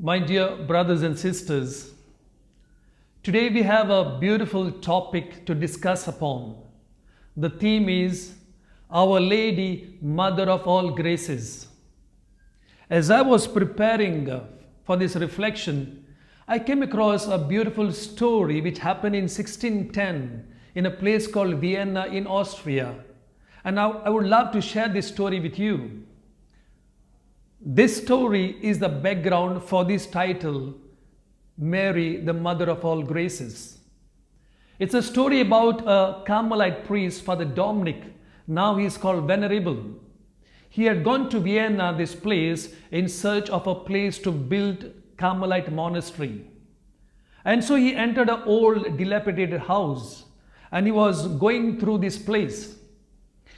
My dear brothers and sisters, today we have a beautiful topic to discuss upon. The theme is Our Lady, Mother of All Graces. As I was preparing for this reflection, I came across a beautiful story which happened in 1610 in a place called Vienna in Austria. And now I would love to share this story with you. This story is the background for this title, Mary, the Mother of All Graces. It's a story about a Carmelite priest, Father Dominic. Now he is called Venerable. He had gone to Vienna, this place, in search of a place to build Carmelite monastery. And so he entered an old dilapidated house and he was going through this place.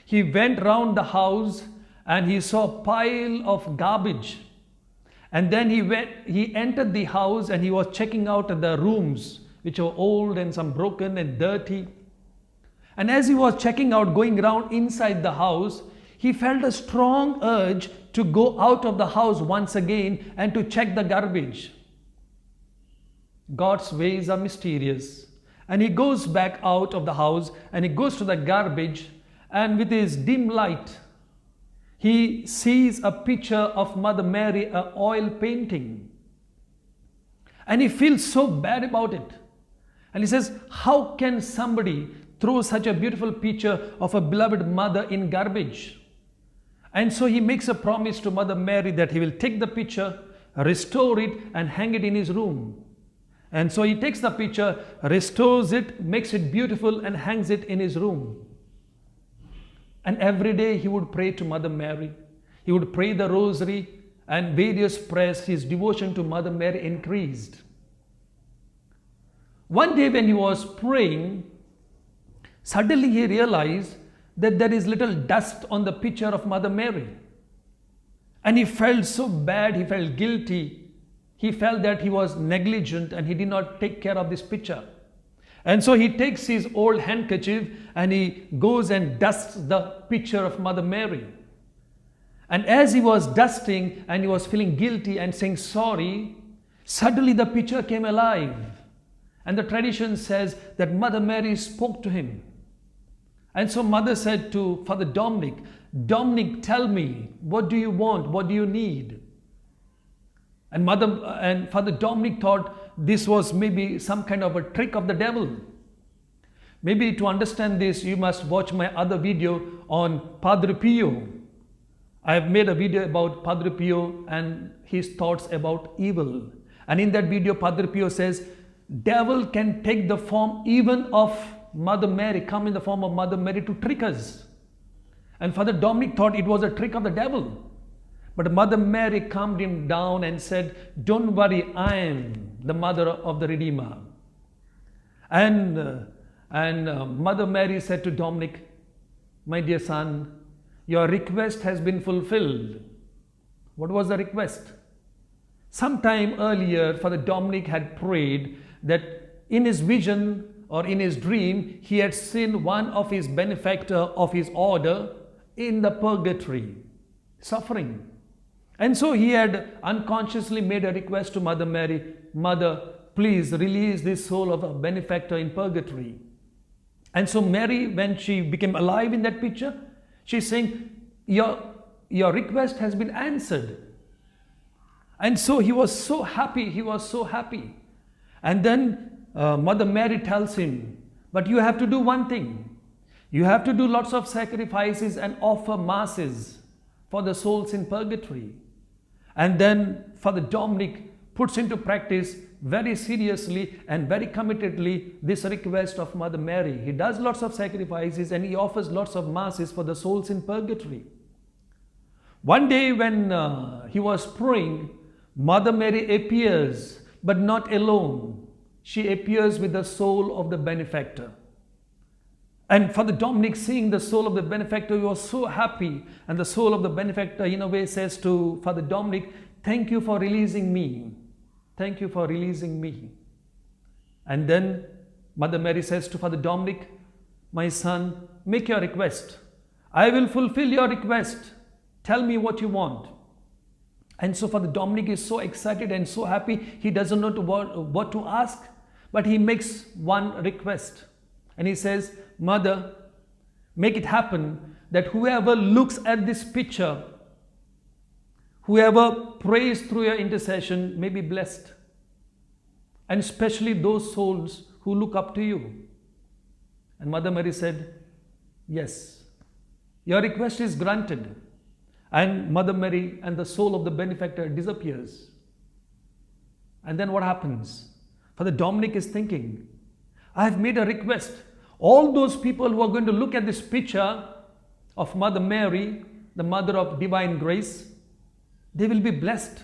He went round the house and he saw a pile of garbage. And then he entered the house and he was checking out the rooms which were old and some broken and dirty. And as he was checking out, going around inside the house, he felt a strong urge to go out of the house once again and to check the garbage. God's ways are mysterious. And he goes back out of the house and he goes to the garbage, and with his dim light, he sees a picture of Mother Mary, an oil painting. And he feels so bad about it. And he says, how can somebody throw such a beautiful picture of a beloved mother in garbage? And so he makes a promise to Mother Mary that he will take the picture, restore it, and hang it in his room. And so he takes the picture, restores it, makes it beautiful, and hangs it in his room. And every day he would pray to Mother Mary. He would pray the rosary and various prayers. His devotion to Mother Mary increased. One day when he was praying, suddenly he realized that there is little dust on the picture of Mother Mary. And he felt so bad, he felt guilty. He felt that he was negligent and he did not take care of this picture. And so he takes his old handkerchief and he goes and dusts the picture of Mother Mary. And as he was dusting and he was feeling guilty and saying sorry, suddenly the picture came alive. And the tradition says that Mother Mary spoke to him. And so Mother said to Father Dominic, Dominic, tell me, what do you want? What do you need? And Father Dominic thought this was maybe some kind of a trick of the devil. Maybe to understand this, you must watch my other video on Padre Pio. I have made a video about Padre Pio and his thoughts about evil. And in that video, Padre Pio says, devil can take the form even of Mother Mary, come in the form of Mother Mary to trick us. And Father Dominic thought it was a trick of the devil. But Mother Mary calmed him down and said, don't worry, I am the mother of the Redeemer. And Mother Mary said to Dominic, my dear son, your request has been fulfilled. What was the request? Sometime earlier, Father Dominic had prayed that in his vision or in his dream, he had seen one of his benefactor of his order in the purgatory, suffering. And so he had unconsciously made a request to Mother Mary, Mother, please release this soul of a benefactor in purgatory. And so Mary, when she became alive in that picture, she's saying, your request has been answered. And so he was so happy, And then Mother Mary tells him, but you have to do one thing. You have to do lots of sacrifices and offer masses for the souls in purgatory. And then Father Dominic puts into practice very seriously and very committedly this request of Mother Mary. He does lots of sacrifices and he offers lots of masses for the souls in purgatory. One day when he was praying, Mother Mary appears, but not alone. She appears with the soul of the benefactor. And Father Dominic, seeing the soul of the benefactor, he was so happy. And the soul of the benefactor, in a way, says to Father Dominic, thank you for releasing me. Thank you for releasing me. And then Mother Mary says to Father Dominic, my son, make your request. I will fulfill your request. Tell me what you want. And so Father Dominic is so excited and so happy. He doesn't know what to ask, but he makes one request. And he says, Mother, make it happen that whoever looks at this picture, whoever prays through your intercession may be blessed. And especially those souls who look up to you. And Mother Mary said, yes, your request is granted. And Mother Mary and the soul of the benefactor disappears. And then what happens? Father Dominic is thinking, I have made a request. All those people who are going to look at this picture of Mother Mary, the Mother of Divine Grace, they will be blessed.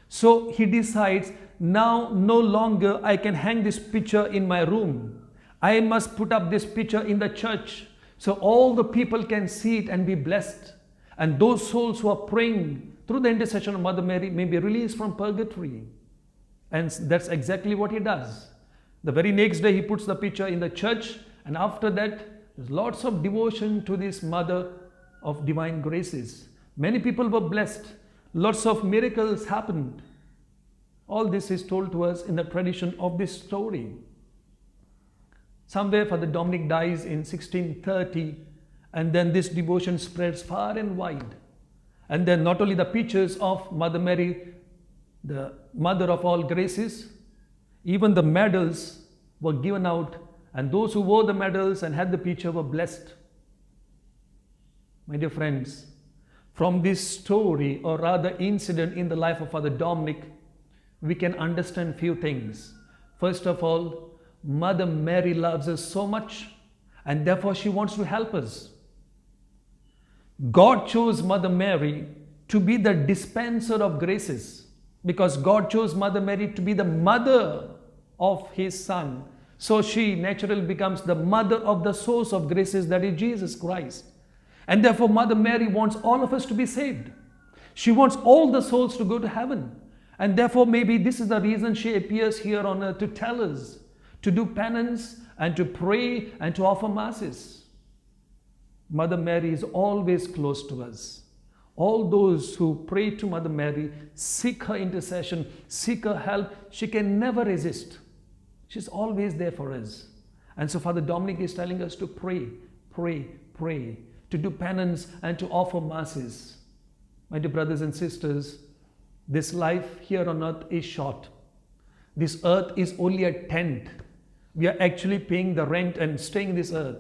So he decides, now no longer I can hang this picture in my room. I must put up this picture in the church so all the people can see it and be blessed. And those souls who are praying through the intercession of Mother Mary may be released from purgatory. And that's exactly what he does. The very next day he puts the picture in the church, and after that there's lots of devotion to this Mother of Divine Graces. Many people were blessed. Lots of miracles happened. All this is told to us in the tradition of this story. Somewhere Father Dominic dies in 1630, and then this devotion spreads far and wide. And then not only the pictures of Mother Mary, the Mother of all graces, even the medals were given out, and those who wore the medals and had the picture were blessed. My dear friends, from this story, or rather incident in the life of Father Dominic, we can understand few things. First of all, Mother Mary loves us so much, and therefore she wants to help us. God chose Mother Mary to be the dispenser of graces, because God chose Mother Mary to be the mother of His Son. So she naturally becomes the mother of the source of graces, that is Jesus Christ. And therefore Mother Mary wants all of us to be saved. She wants all the souls to go to heaven. And therefore maybe this is the reason she appears here on earth, to tell us to do penance and to pray and to offer masses. Mother Mary is always close to us. All those who pray to Mother Mary, seek her intercession, seek her help, she can never resist. She's always there for us. And so Father Dominic is telling us to pray, pray, pray, to do penance and to offer masses. My dear brothers and sisters, this life here on earth is short. This earth is only a tent. We are actually paying the rent and staying this earth.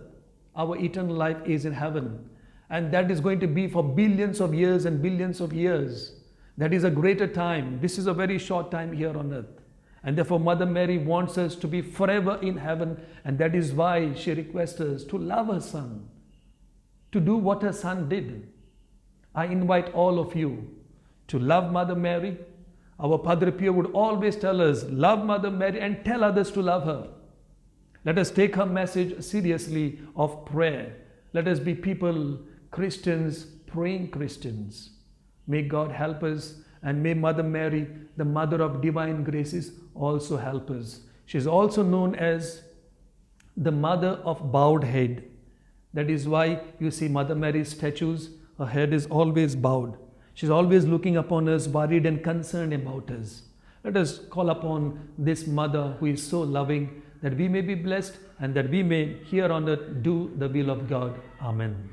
Our eternal life is in heaven. And that is going to be for billions of years and billions of years. That is a greater time. This is a very short time here on earth. And therefore Mother Mary wants us to be forever in heaven. And that is why she requests us to love her Son, to do what her Son did. I invite all of you to love Mother Mary. Our Padre Pio would always tell us, love Mother Mary and tell others to love her. Let us take her message seriously of prayer. Let us be people, Christians, praying Christians. May God help us, and may Mother Mary, the Mother of Divine Graces, also help us. She is also known as the Mother of Bowed Head. That is why you see Mother Mary's statues, her head is always bowed. She's always looking upon us, worried and concerned about us. Let us call upon this Mother who is so loving, that we may be blessed and that we may here on earth do the will of God. Amen.